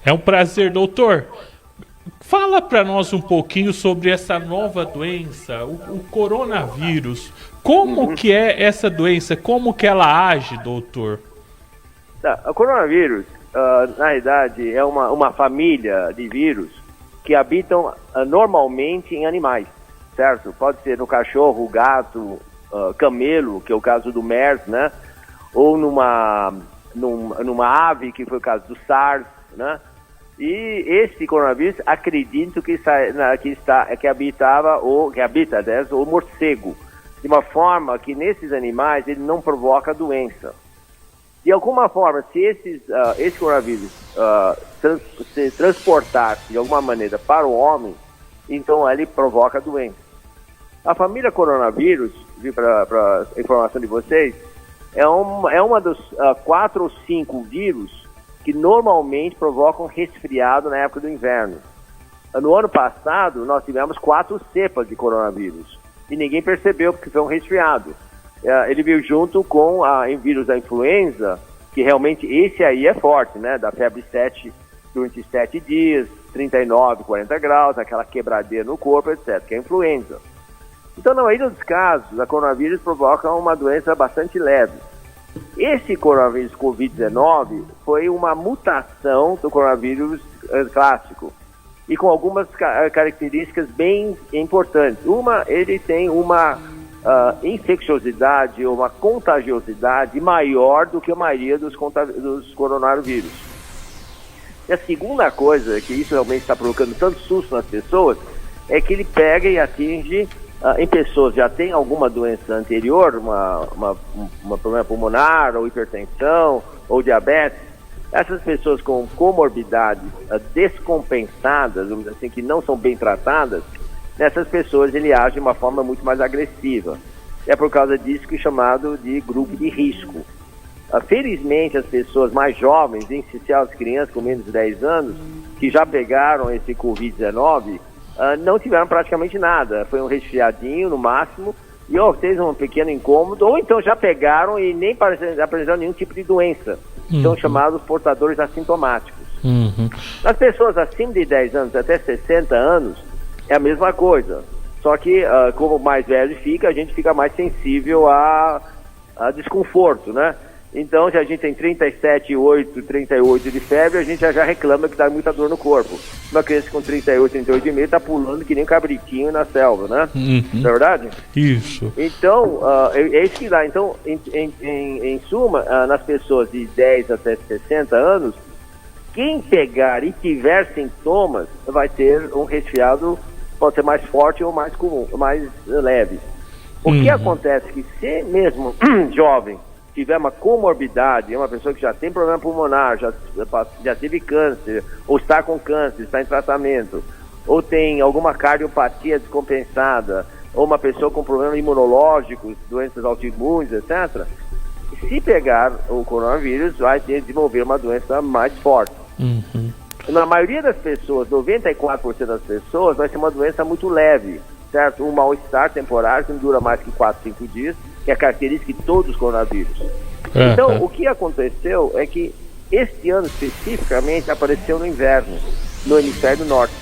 É um prazer, doutor. Fala para nós um pouquinho sobre essa nova doença, o coronavírus. Como que é essa doença? Como que ela age, doutor? Tá, o coronavírus, na realidade, é uma família de vírus que habitam normalmente em animais, certo? Pode ser no cachorro, gato, camelo, que é o caso do MERS, né? Ou numa ave, que foi o caso do SARS, né? E esse coronavírus, acredito que habita o morcego, de uma forma que nesses animais ele não provoca doença. De alguma forma, se esse coronavírus se transportar de alguma maneira para o homem, então ele provoca doença. A família coronavírus, para informação de vocês, é uma dos 4 ou 5 vírus que normalmente provocam resfriado na época do inverno. No ano passado, nós tivemos 4 cepas de coronavírus e ninguém percebeu porque foi um resfriado. Ele veio junto com o vírus da influenza, que realmente esse aí é forte, né? Da febre 7 durante 7 dias, 39, 40 graus, aquela quebradeira no corpo, etc., que é a influenza. Então, na maioria dos casos, a coronavírus provoca uma doença bastante leve. Esse coronavírus Covid-19 foi uma mutação do coronavírus clássico e com algumas características bem importantes. Ele tem uma infecciosidade ou uma contagiosidade maior do que a maioria dos coronavírus. E a segunda coisa, que isso realmente está provocando tanto susto nas pessoas, é que ele pega e atinge em pessoas que já têm alguma doença anterior, uma problema pulmonar, ou hipertensão, ou diabetes. Essas pessoas com comorbidades descompensadas, vamos dizer assim, que não são bem tratadas, nessas pessoas ele age de uma forma muito mais agressiva. É por causa disso que é chamado de grupo de risco. Felizmente, as pessoas mais jovens, em especial as crianças com menos de 10 anos, que já pegaram esse Covid-19, não tiveram praticamente nada. Foi um resfriadinho no máximo, e fez um pequeno incômodo, ou então já pegaram e nem apresentaram nenhum tipo de doença. São chamados portadores assintomáticos. As pessoas acima de 10 anos até 60 anos, é a mesma coisa. Só que, como mais velho fica, a gente fica mais sensível a desconforto, né? Então, se a gente tem 37,8, 38 de febre, a gente já reclama que dá muita dor no corpo. Uma criança com 38, 38,5 está pulando que nem um cabritinho na selva, né? Não é verdade? Isso. Então, é isso que dá. Então, em suma, nas pessoas de 10 até 60 anos, quem pegar e tiver sintomas vai ter um resfriado, pode ser mais forte ou mais comum, mais leve. O que acontece é que se mesmo jovem tiver uma comorbidade, é uma pessoa que já tem problema pulmonar, já teve câncer, ou está com câncer, está em tratamento, ou tem alguma cardiopatia descompensada, ou uma pessoa com problemas imunológicos, doenças autoimunes, etc., se pegar o coronavírus, vai desenvolver uma doença mais forte. Na maioria das pessoas, 94% das pessoas, vai ser uma doença muito leve, certo? Um mal-estar temporário que não dura mais que 4, 5 dias, que é a característica de todos os coronavírus. Então, o que aconteceu é que este ano especificamente apareceu no inverno, no hemisfério norte.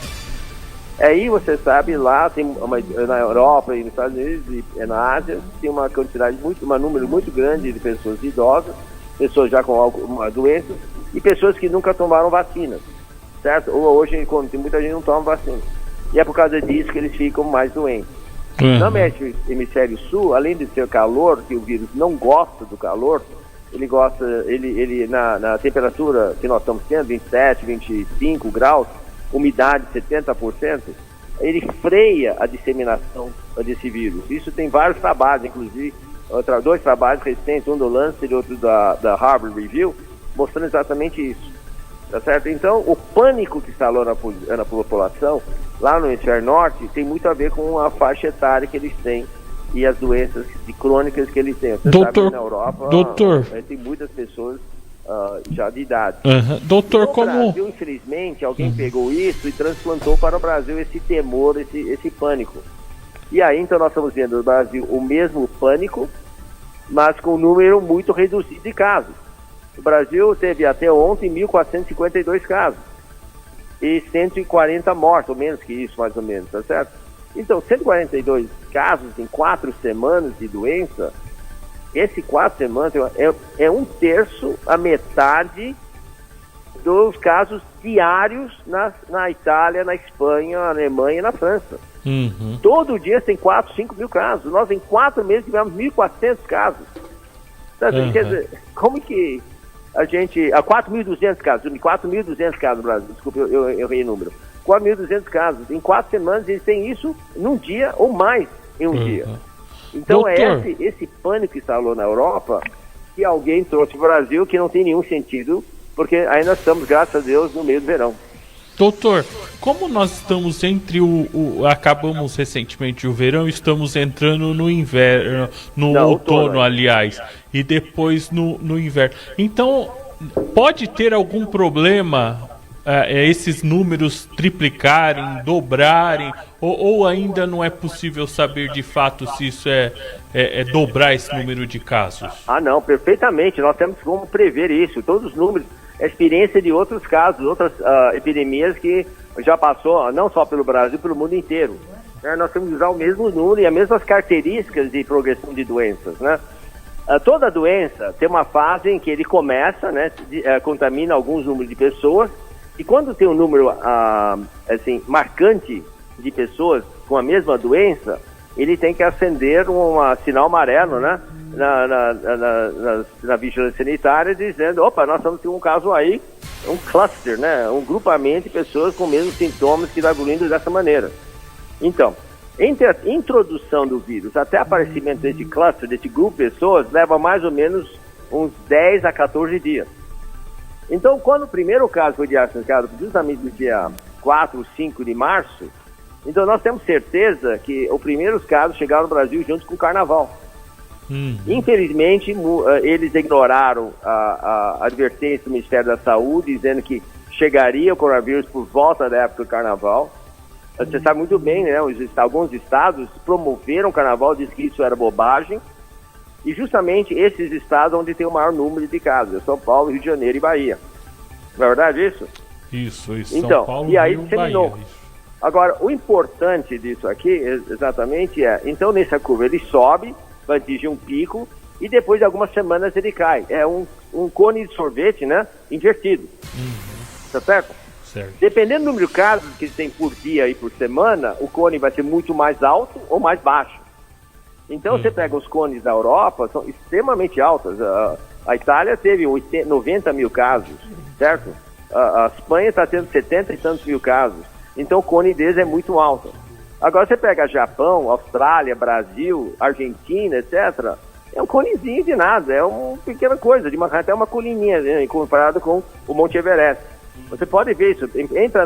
Aí você sabe, lá tem na Europa e nos Estados Unidos e na Ásia, tem uma quantidade um número muito grande de pessoas idosas, pessoas já com alguma doença e pessoas que nunca tomaram vacinas, certo? Ou hoje, quando tem muita gente não toma vacina. E é por causa disso que eles ficam mais doentes. No hemisfério sul, além de ser calor, que o vírus não gosta do calor, ele na temperatura que nós estamos tendo, 27, 25 graus, umidade 70%, ele freia a disseminação desse vírus. Isso tem vários trabalhos, inclusive 2 trabalhos recentes, um do Lancet e outro da Harvard Review, mostrando exatamente isso. Tá certo? Então, o pânico que instalou na população, lá no hemisfério norte, tem muito a ver com a faixa etária que eles têm e as doenças crônicas que eles têm. Você sabe, na Europa, tem muitas pessoas já de idade. Doutor, no Brasil, infelizmente, alguém pegou isso e transplantou para o Brasil esse temor, esse pânico. E aí, então, nós estamos vendo no Brasil o mesmo pânico, mas com um número muito reduzido de casos. O Brasil teve até ontem 1.452 casos. e 140 mortes, ou menos que isso, mais ou menos, tá certo? Então, 142 casos em 4 semanas de doença, esse 4 semanas é um terço, a metade dos casos diários na Itália, na Espanha, na Alemanha e na França. Uhum. Todo dia tem 4, 5 mil casos. Nós, em 4 meses, tivemos 1.400 casos. Uhum. Quer dizer, como que a gente... 4.200 casos. 4.200 casos no Brasil. Desculpa, eu errei o número. 4.200 casos. Em 4 semanas, eles têm isso num dia ou mais em um dia. Então, doutor, é esse pânico que instalou na Europa que alguém trouxe para o Brasil que não tem nenhum sentido, porque ainda estamos, graças a Deus, no meio do verão. Doutor, como nós estamos entre acabamos recentemente o verão, estamos entrando no inverno, no outono, aliás, e depois no inverno. Então, pode ter algum problema esses números triplicarem, dobrarem, ou ainda não é possível saber de fato se isso é dobrar esse número de casos? Não, perfeitamente. Nós temos como prever isso. Todos os números, a experiência de outros casos, outras epidemias que já passou, não só pelo Brasil, pelo mundo inteiro. Nós temos que usar o mesmo número e as mesmas características de progressão de doenças, né? Toda doença tem uma fase em que ele começa, né, contamina alguns números de pessoas, e quando tem um número assim, marcante de pessoas com a mesma doença, ele tem que acender um sinal amarelo, né, na vigilância sanitária, dizendo, opa, nós estamos tendo um caso aí, um cluster, né, um grupamento de pessoas com os mesmos sintomas que está evoluindo dessa maneira. Então, entre a introdução do vírus até o aparecimento desse cluster, desse grupo de pessoas, leva mais ou menos uns 10 a 14 dias. Então, quando o primeiro caso foi diagnosticado justamente no dia 4 ou 5 de março, então nós temos certeza que os primeiros casos chegaram no Brasil junto com o Carnaval. Infelizmente, eles ignoraram a advertência do Ministério da Saúde, dizendo que chegaria o coronavírus por volta da época do Carnaval. Você sabe muito bem, né? Alguns estados promoveram o Carnaval, dizem que isso era bobagem. E justamente esses estados onde tem o maior número de casos, São Paulo, Rio de Janeiro e Bahia. Não é verdade isso? Isso. Então, São Paulo, e aí Rio, disseminou. Bahia, agora, o importante disso aqui, exatamente, então nessa curva ele sobe, vai atingir um pico, e depois de algumas semanas ele cai. É um cone de sorvete, né, invertido. Tá certo? Certo. Dependendo do número de casos que tem por dia e por semana, o cone vai ser muito mais alto ou mais baixo. Então, você pega os cones da Europa, são extremamente altos. A Itália teve 90 mil casos, certo? A Espanha está tendo 70 e tantos mil casos. Então, o cone deles é muito alto. Agora, você pega Japão, Austrália, Brasil, Argentina, etc. É um conezinho de nada, é uma pequena coisa, até uma colininha, né, comparado com o Monte Everest. Você pode ver isso, entra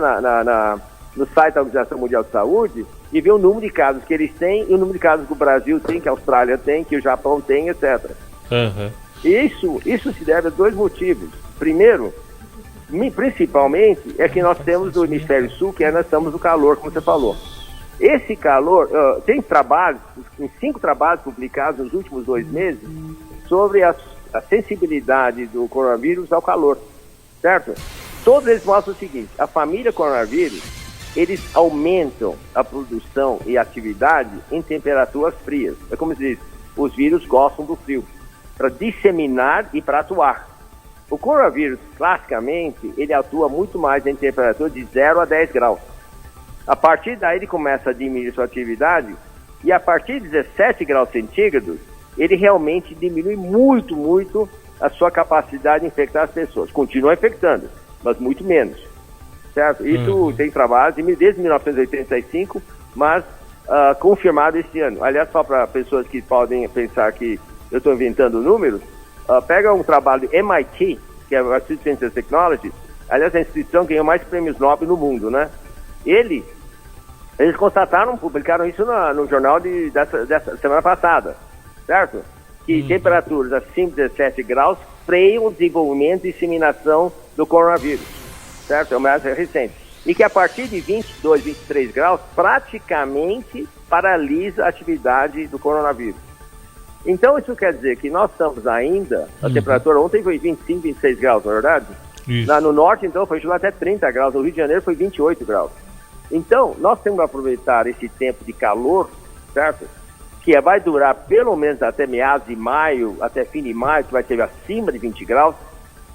no site da Organização Mundial de Saúde e vê o número de casos que eles têm e o número de casos que o Brasil tem, que a Austrália tem, que o Japão tem, etc. Isso se deve a 2 motivos. Primeiro, principalmente, é que nós temos do hemisfério sul, que nós estamos no calor, como você falou. Esse calor, tem 5 trabalhos publicados nos últimos 2 meses sobre a sensibilidade do coronavírus ao calor, certo? Todos eles mostram o seguinte: a família coronavírus, eles aumentam a produção e atividade em temperaturas frias. É como se diz, os vírus gostam do frio, para disseminar e para atuar. O coronavírus, classicamente, ele atua muito mais em temperatura de 0 a 10 graus. A partir daí ele começa a diminuir sua atividade, e a partir de 17 graus centígrados, ele realmente diminui muito, muito a sua capacidade de infectar as pessoas. Continua infectando, mas muito menos, certo? Isso tem trabalho desde 1985, mas confirmado este ano. Aliás, só para pessoas que podem pensar que eu estou inventando números, pega um trabalho do MIT, que é o Institute of Science and Technology, aliás, a instituição que ganhou mais prêmios Nobel no mundo, né? Eles constataram, publicaram isso no jornal dessa semana passada, certo? Que temperaturas acima de 17 graus freiam o desenvolvimento e disseminação do coronavírus, certo? É o mais recente. E que a partir de 22, 23 graus, praticamente paralisa a atividade do coronavírus. Então, isso quer dizer que nós estamos ainda, a temperatura ontem foi 25, 26 graus, não é verdade? Isso. No norte, então, chegou até 30 graus. No Rio de Janeiro foi 28 graus. Então, nós temos que aproveitar esse tempo de calor, certo? Que vai durar pelo menos até meados de maio, até fim de maio, que vai ser acima de 20 graus.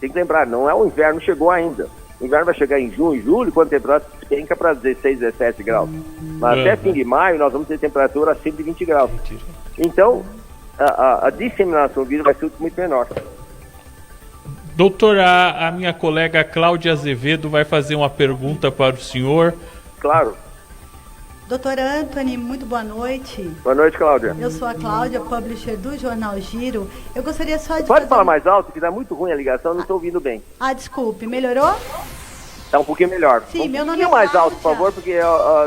Tem que lembrar, não é o inverno, chegou ainda. O inverno vai chegar em junho, julho, quando a temperatura despenca para 16, 17 graus. Mas até fim de maio, nós vamos ter temperatura acima de 20 graus. Então, a disseminação do vírus vai ser muito menor. Doutor, a minha colega Cláudia Azevedo vai fazer uma pergunta para o senhor. Claro. Doutora Anthony, muito boa noite. Boa noite, Cláudia. Eu sou a Cláudia, publisher do Jornal Giro. Eu gostaria só de Pode falar mais alto, que está muito ruim a ligação, não estou ouvindo bem. Desculpe, melhorou? Está um pouquinho melhor. Sim, meu nome é é mais alto, Cláudia. por favor, porque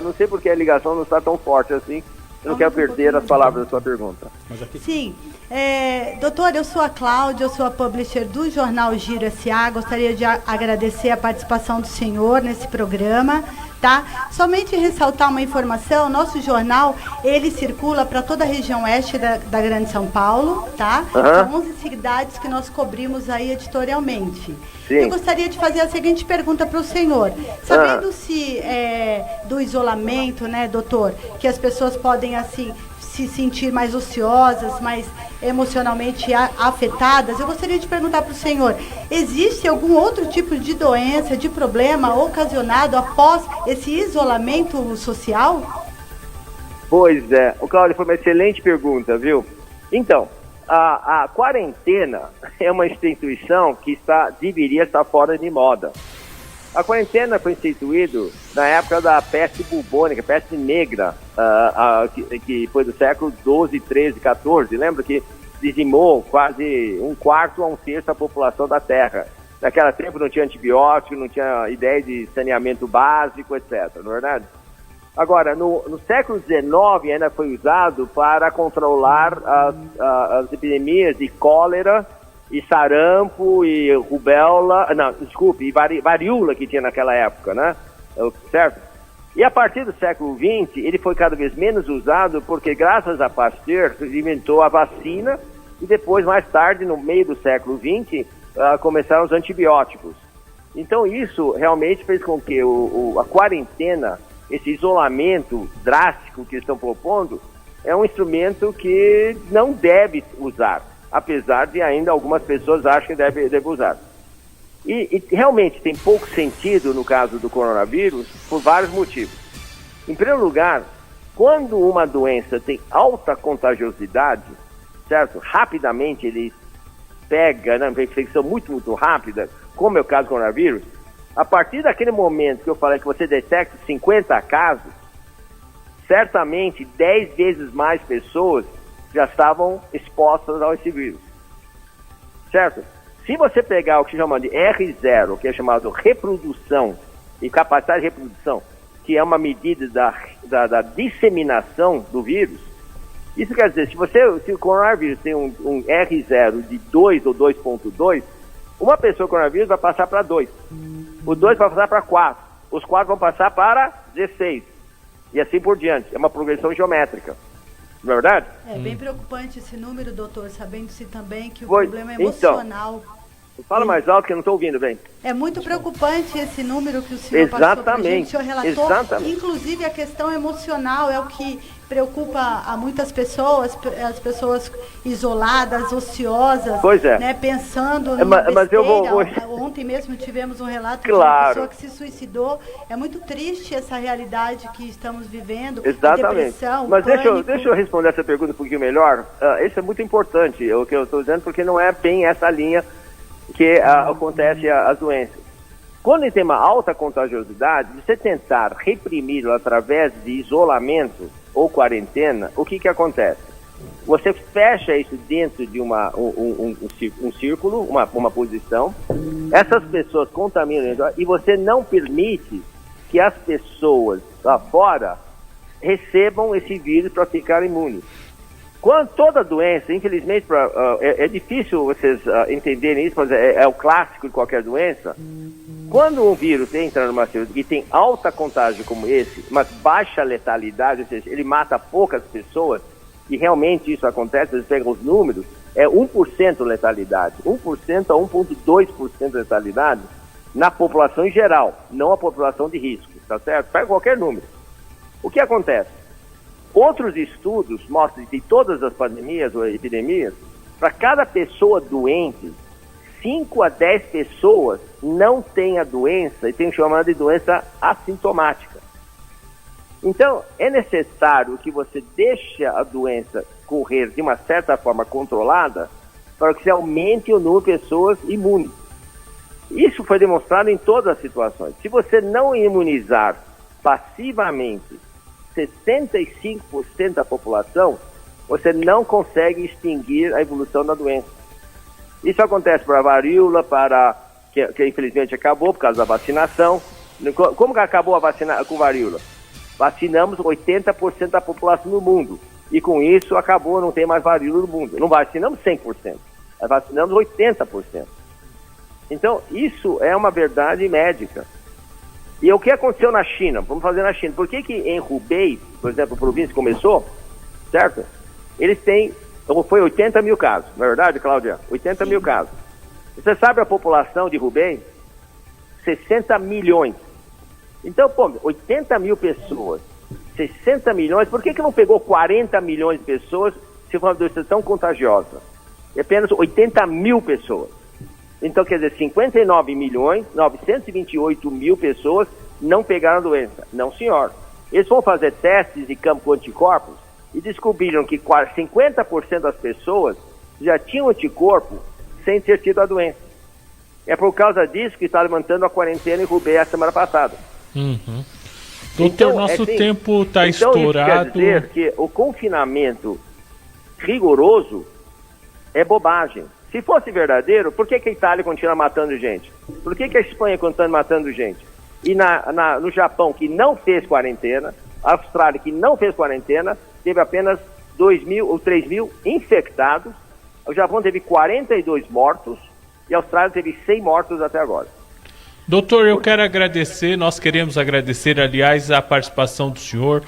não sei porque a ligação não está tão forte assim. Eu não quero perder as palavras da sua pergunta. Sim. Doutor, eu sou a Cláudia, eu sou a publisher do Jornal Giro S.A. Gostaria de agradecer a participação do senhor nesse programa, tá? Somente ressaltar uma informação, nosso jornal, ele circula para toda a região oeste da Grande São Paulo, tá? São 11 cidades que nós cobrimos aí editorialmente. Sim. Eu gostaria de fazer a seguinte pergunta para o senhor. Sabendo se do isolamento, né, doutor, que as pessoas podem, assim, se sentir mais ociosas, mais emocionalmente afetadas, eu gostaria de perguntar para o senhor, existe algum outro tipo de doença, de problema ocasionado após esse isolamento social? Pois é, o Cláudio, foi uma excelente pergunta, viu? Então, a quarentena é uma instituição que deveria estar fora de moda. A quarentena foi instituída na época da peste bubônica, peste negra, que foi do século XII, XIII, XIV. Lembra que dizimou quase 1/4 a 1/3 da população da Terra. Naquele tempo não tinha antibiótico, não tinha ideia de saneamento básico, etc. Não é verdade? Agora, no século XIX ainda foi usado para controlar as epidemias de cólera, e sarampo, e rubéola, e varíola que tinha naquela época, né? Certo? E a partir do século XX, ele foi cada vez menos usado porque, graças a Pasteur, ele inventou a vacina e depois, mais tarde, no meio do século XX, começaram os antibióticos. Então, isso realmente fez com que a quarentena, esse isolamento drástico que estão propondo, é um instrumento que não deve usar, apesar de ainda algumas pessoas acham que deve usar. E realmente tem pouco sentido no caso do coronavírus por vários motivos. Em primeiro lugar, quando uma doença tem alta contagiosidade, certo? Rapidamente ele pega, né, uma infecção muito, muito rápida, como é o caso do coronavírus, a partir daquele momento que eu falei que você detecta 50 casos, certamente 10 vezes mais pessoas já estavam expostas a esse vírus, certo? Se você pegar o que se chama de R0, que é chamado reprodução e capacidade de reprodução, que é uma medida da disseminação do vírus, isso quer dizer, se o coronavírus tem um R0 de 2 ou 2,2, uma pessoa com coronavírus vai passar para 2, o 2 vai passar para 4, os 4 vão passar para 16, e assim por diante. É uma progressão geométrica. Não é verdade? É bem preocupante esse número, doutor, sabendo-se também que o problema é emocional. Então, fala mais alto que eu não estou ouvindo bem. É muito preocupante esse número que o senhor passou pra gente, o senhor relatou. Exatamente. Inclusive a questão emocional é o que preocupa a muitas pessoas, as pessoas isoladas, ociosas, pois é, né, pensando em besteira. Mas eu vou... Ontem mesmo tivemos um relato claro, de uma pessoa que se suicidou. É muito triste essa realidade que estamos vivendo. Exatamente. Depressão, mas pânico. deixa eu responder essa pergunta um pouquinho melhor. Isso é muito importante, o que eu estou dizendo, porque não é bem essa linha que acontece as doenças. Quando tem uma alta contagiosidade, você tentar reprimir através de isolamento ou quarentena, o que acontece? Você fecha isso dentro de um círculo, uma posição, essas pessoas contaminam e você não permite que as pessoas lá fora recebam esse vírus para ficar imunes. Quando toda doença, infelizmente, é difícil vocês entenderem isso, mas é o clássico de qualquer doença. Quando um vírus entra numa célula e tem alta contágio como esse, mas baixa letalidade, ou seja, ele mata poucas pessoas, e realmente isso acontece, vocês pegam os números, é 1% letalidade. 1% a 1,2% de letalidade na população em geral, não a população de risco, tá certo? Pega qualquer número. O que acontece? Outros estudos mostram que em todas as pandemias ou epidemias, para cada pessoa doente, 5 a 10 pessoas não têm a doença e tem chamada de doença assintomática. Então, é necessário que você deixe a doença correr de uma certa forma controlada para que você aumente o número de pessoas imunes. Isso foi demonstrado em todas as situações. Se você não imunizar passivamente 65% da população, você não consegue extinguir a evolução da doença. Isso acontece para a varíola, que infelizmente acabou por causa da vacinação. Como que acabou a vacina com varíola? Vacinamos 80% da população do mundo. E com isso acabou, não tem mais varíola no mundo. Não vacinamos 100%, mas vacinamos 80%. Então, isso é uma verdade médica. E o que aconteceu na China? Vamos fazer na China. Por que em Hubei, por exemplo, a província começou, certo? Eles têm, foi 80 mil casos, não é verdade, Cláudia? 80 mil casos. Você sabe a população de Hubei? 60 milhões. Então, 80 mil pessoas, 60 milhões, por que não pegou 40 milhões de pessoas se for uma doença tão contagiosa? É apenas 80 mil pessoas. Então, quer dizer, 59 milhões, 928 mil pessoas não pegaram a doença. Não, senhor. Eles vão fazer testes de campo anticorpos e descobriram que 50% das pessoas já tinham anticorpo sem ter tido a doença. É por causa disso que está levantando a quarentena em Hubei a semana passada. Uhum. Doutor, nosso tempo está então estourado. Isso quer dizer que o confinamento rigoroso é bobagem. Se fosse verdadeiro, por que a Itália continua matando gente? Por que a Espanha continua matando gente? E no Japão, que não fez quarentena, a Austrália, que não fez quarentena, teve apenas 2.000 ou 3.000 infectados. O Japão teve 42 mortos e a Austrália teve 100 mortos até agora. Doutor, eu quero agradecer, nós queremos agradecer, aliás, a participação do senhor.